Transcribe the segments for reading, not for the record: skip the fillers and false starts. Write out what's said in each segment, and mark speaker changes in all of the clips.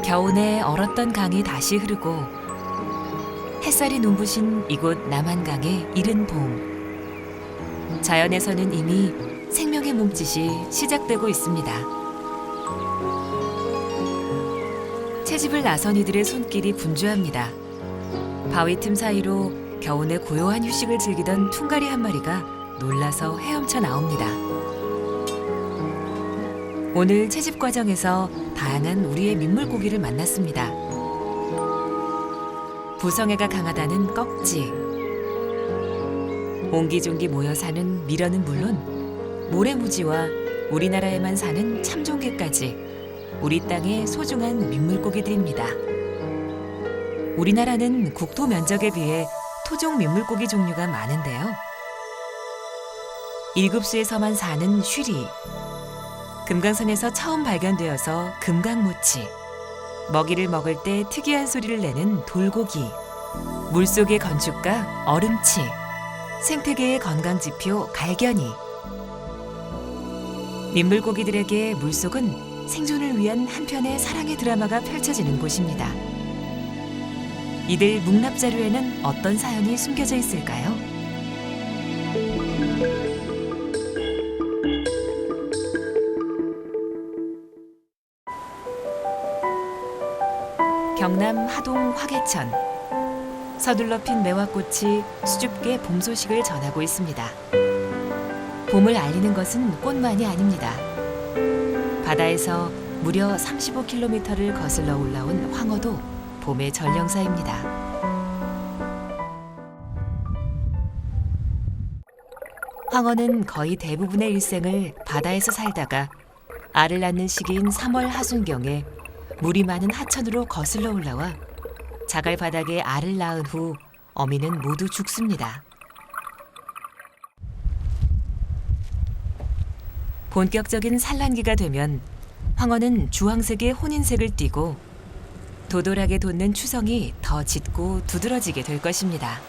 Speaker 1: 겨우내 얼었던 강이 다시 흐르고 햇살이 눈부신 이곳 남한강의 이른 봄. 자연에서는 이미 생명의 몸짓이 시작되고 있습니다. 채집을 나선 이들의 손길이 분주합니다. 바위 틈 사이로 겨우내 고요한 휴식을 즐기던 퉁가리 한 마리가 놀라서 헤엄쳐 나옵니다. 오늘 채집 과정에서 다양한 우리의 민물고기를 만났습니다. 부성애가 강하다는 꺽지, 옹기종기 모여 사는 미러는 물론 모래무지와 우리나라에만 사는 참종개까지 우리 땅의 소중한 민물고기들입니다. 우리나라는 국토 면적에 비해 토종 민물고기 종류가 많은데요. 일급수에서만 사는 쉬리, 금강산에서 처음 발견되어서 금강모치, 먹이를 먹을 때 특이한 소리를 내는 돌고기, 물속의 건축가 얼음치, 생태계의 건강지표 갈견이. 민물고기들에게 물속은 생존을 위한 한편의 사랑의 드라마가 펼쳐지는 곳입니다. 이들 묵납자루에는 어떤 사연이 숨겨져 있을까요? 경남 하동 화개천. 서둘러 핀 매화꽃이 수줍게 봄 소식을 전하고 있습니다. 봄을 알리는 것은 꽃만이 아닙니다. 바다에서 무려 35km를 거슬러 올라온 황어도 봄의 전령사입니다. 황어는 거의 대부분의 일생을 바다에서 살다가 알을 낳는 시기인 3월 하순경에 물이 많은 하천으로 거슬러 올라와 자갈 바닥에 알을 낳은 후 어미는 모두 죽습니다. 본격적인 산란기가 되면 황어는 주황색의 혼인색을 띠고 도돌하게 돋는 추성이 더 짙고 두드러지게 될 것입니다.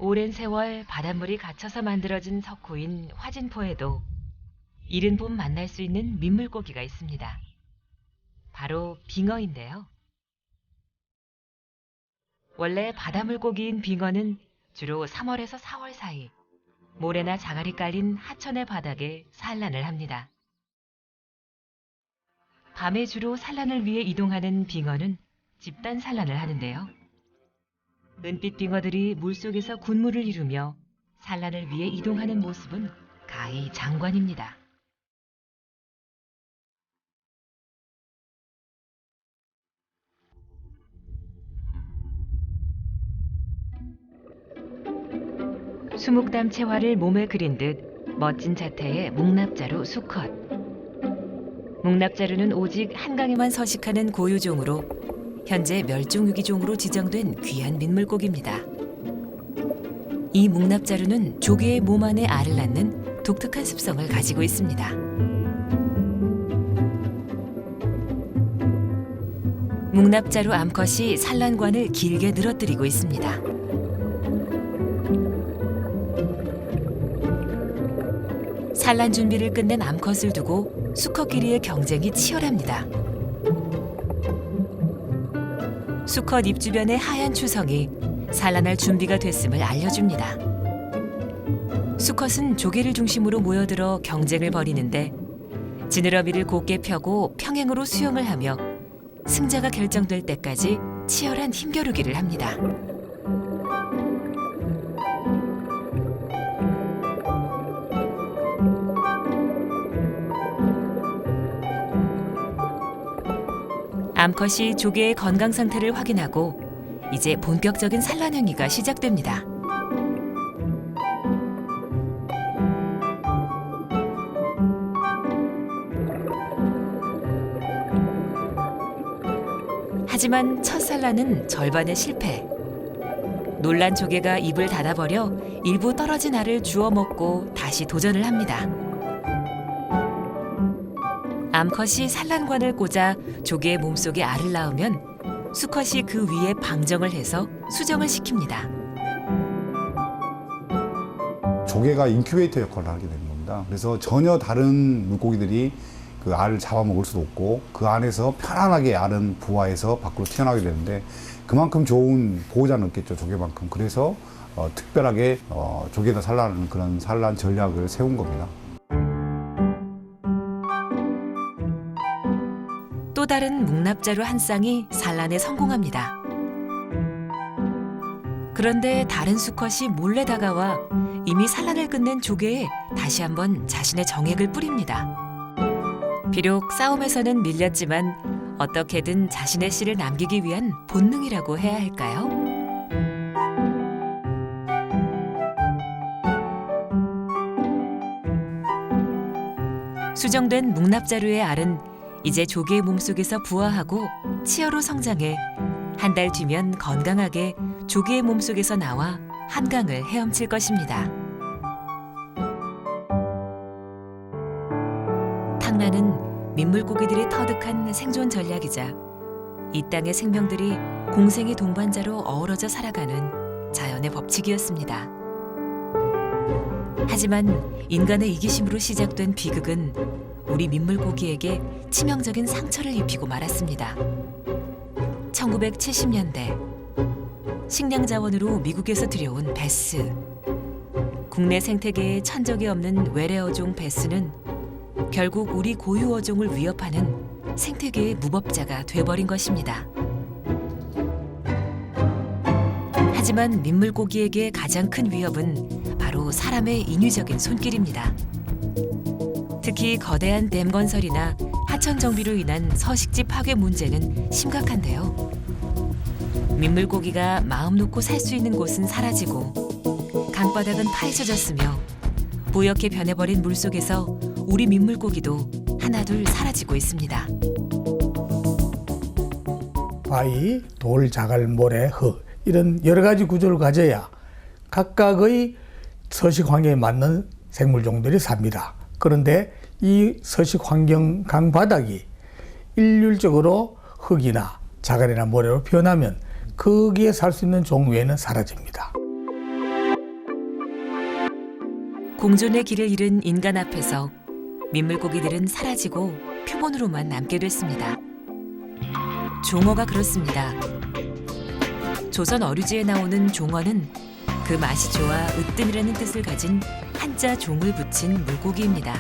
Speaker 1: 오랜 세월 바닷물이 갇혀서 만들어진 석호인 화진포에도 이른 봄 만날 수 있는 민물고기가 있습니다. 바로 빙어인데요. 원래 바닷물고기인 빙어는 주로 3월에서 4월 사이 모래나 자갈이 깔린 하천의 바닥에 산란을 합니다. 밤에 주로 산란을 위해 이동하는 빙어는 집단 산란을 하는데요. 은빛 빙어들이 물속에서 군무를 이루며 산란을 위해 이동하는 모습은 가히 장관입니다. 수묵담 채화를 몸에 그린 듯 멋진 자태의 묵납자루 수컷. 묵납자루는 오직 한강에만 서식하는 고유종으로 현재 멸종위기종으로 지정된 귀한 민물고기입니다. 이 묵납자루는 조개의 몸 안에 알을 낳는 독특한 습성을 가지고 있습니다. 묵납자루 암컷이 산란관을 길게 늘어뜨리고 있습니다. 산란 준비를 끝낸 암컷을 두고 수컷끼리의 경쟁이 치열합니다. 수컷 입 주변의 하얀 추성이 산란할 준비가 됐음을 알려줍니다. 수컷은 조개를 중심으로 모여들어 경쟁을 벌이는데 지느러미를 곧게 펴고 평행으로 수영을 하며 승자가 결정될 때까지 치열한 힘겨루기를 합니다. 암컷이 조개의 건강 상태를 확인하고 이제 본격적인 산란 행위가 시작됩니다. 하지만 첫 산란은 절반의 실패. 놀란 조개가 입을 닫아버려 일부 떨어진 알을 주워 먹고 다시 도전을 합니다. 암컷이 산란관을 꽂아 조개의 몸속에 알을 낳으면 수컷이 그 위에 방정을 해서 수정을 시킵니다.
Speaker 2: 조개가 인큐베이터 역할을 하게 되는 겁니다. 그래서 전혀 다른 물고기들이 그 알을 잡아먹을 수도 없고 그 안에서 편안하게 알은 부화해서 밖으로 튀어나오게 되는데 그만큼 좋은 보호자는 없겠죠, 조개만큼. 그래서 특별하게 조개가 산란하는 그런 산란 전략을 세운 겁니다.
Speaker 1: 또 다른 묵납자루 한 쌍이 산란에 성공합니다. 그런데 다른 수컷이 몰래 다가와 이미 산란을 끝낸 조개에 다시 한번 자신의 정액을 뿌립니다. 비록 싸움에서는 밀렸지만 어떻게든 자신의 씨를 남기기 위한 본능이라고 해야 할까요? 수정된 묵납자루의 알은 이제 조개의 몸속에서 부화하고 치어로 성장해 한 달 뒤면 건강하게 조개의 몸속에서 나와 한강을 헤엄칠 것입니다. 탕란은 민물고기들이 터득한 생존 전략이자 이 땅의 생명들이 공생의 동반자로 어우러져 살아가는 자연의 법칙이었습니다. 하지만 인간의 이기심으로 시작된 비극은 우리 민물고기에게 치명적인 상처를 입히고 말았습니다. 1970년대 식량 자원으로 미국에서 들여온 베스. 국내 생태계에 천적이 없는 외래어종 베스는 결국 우리 고유 어종을 위협하는 생태계의 무법자가 돼버린 것입니다. 하지만 민물고기에게 가장 큰 위협은 바로 사람의 인위적인 손길입니다. 특히 거대한 댐 건설이나 하천 정비로 인한 서식지 파괴 문제는 심각한데요. 민물고기가 마음 놓고 살 수 있는 곳은 사라지고 강바닥은 파헤쳐졌으며 뿌옇게 변해버린 물속에서 우리 민물고기도 하나둘 사라지고 있습니다.
Speaker 3: 바위, 돌, 자갈, 모래, 흙 이런 여러 가지 구조를 가져야 각각의 서식 환경에 맞는 생물종들이 삽니다. 그런데 이 서식 환경 강바닥이 일률적으로 흙이나 자갈이나 모래로 변하면 거기에 살 수 있는 종 외에는 사라집니다.
Speaker 1: 공존의 길을 잃은 인간 앞에서 민물고기들은 사라지고 표본으로만 남게 됐습니다. 종어가 그렇습니다. 조선 어류지에 나오는 종어는 그 맛이 좋아 으뜸이라는 뜻을 가진 한자 종을 붙인 물고기입니다.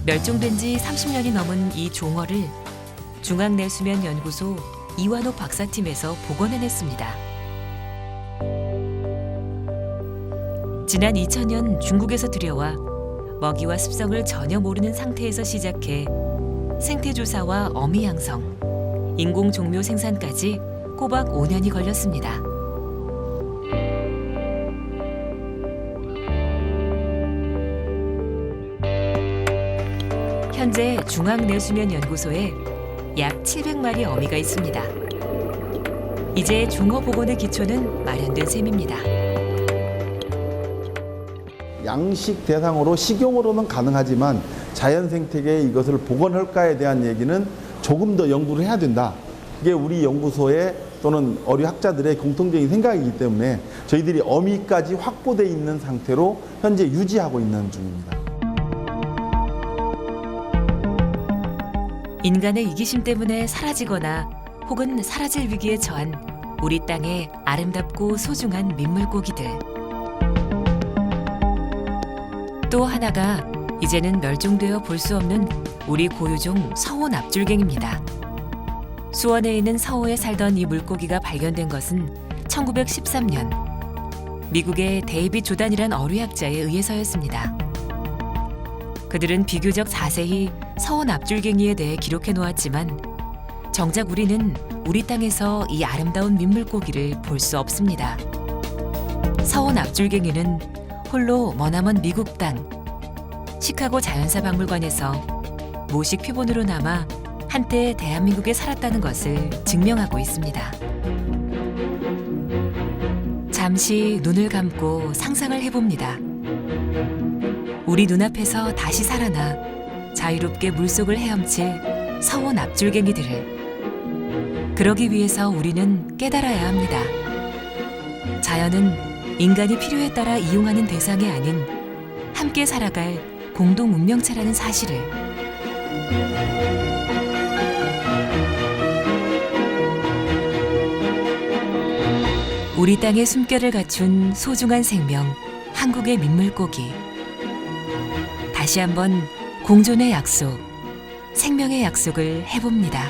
Speaker 1: 멸종된 지 30년이 넘은 이 종어를 중앙내수면연구소 이완호 박사팀에서 복원해냈습니다. 지난 2000년 중국에서 들여와 먹이와 습성을 전혀 모르는 상태에서 시작해 생태조사와 어미 양성, 인공종묘 생산까지 꼬박 5년이 걸렸습니다. 현재 중앙내수면연구소에 약 700마리 어미가 있습니다. 이제 종어 복원의 기초는 마련된 셈입니다.
Speaker 4: 양식 대상으로 식용으로는 가능하지만 자연 생태계에 이것을 복원할까에 대한 얘기는 조금 더 연구를 해야 된다. 이게 우리 연구소의 또는 어류학자들의 공통적인 생각이기 때문에 저희들이 어미까지 확보되어 있는 상태로 현재 유지하고 있는 중입니다.
Speaker 1: 인간의 이기심 때문에 사라지거나 혹은 사라질 위기에 처한 우리 땅의 아름답고 소중한 민물고기들. 또 하나가 이제는 멸종되어 볼 수 없는 우리 고유종 서호 납줄갱입니다. 수원에 있는 서호에 살던 이 물고기가 발견된 것은 1913년 미국의 데이빗 조단이란 어류학자에 의해서였습니다. 그들은 비교적 자세히 서호 납줄갱이에 대해 기록해 놓았지만 정작 우리는 우리 땅에서 이 아름다운 민물고기를 볼 수 없습니다. 서호 납줄갱이는 홀로 머나먼 미국 땅 시카고 자연사박물관에서 모식 표본으로 남아 한때 대한민국에 살았다는 것을 증명하고 있습니다. 잠시 눈을 감고 상상을 해봅니다. 우리 눈앞에서 다시 살아나 자유롭게 물속을 헤엄칠 서호 납줄갱이들을. 그러기 위해서 우리는 깨달아야 합니다. 자연은 인간이 필요에 따라 이용하는 대상이 아닌 함께 살아갈 공동 운명체라는 사실을 우리 땅에 숨결을 갖춘 소중한 생명, 한국의 민물고기. 다시 한번 공존의 약속, 생명의 약속을 해봅니다.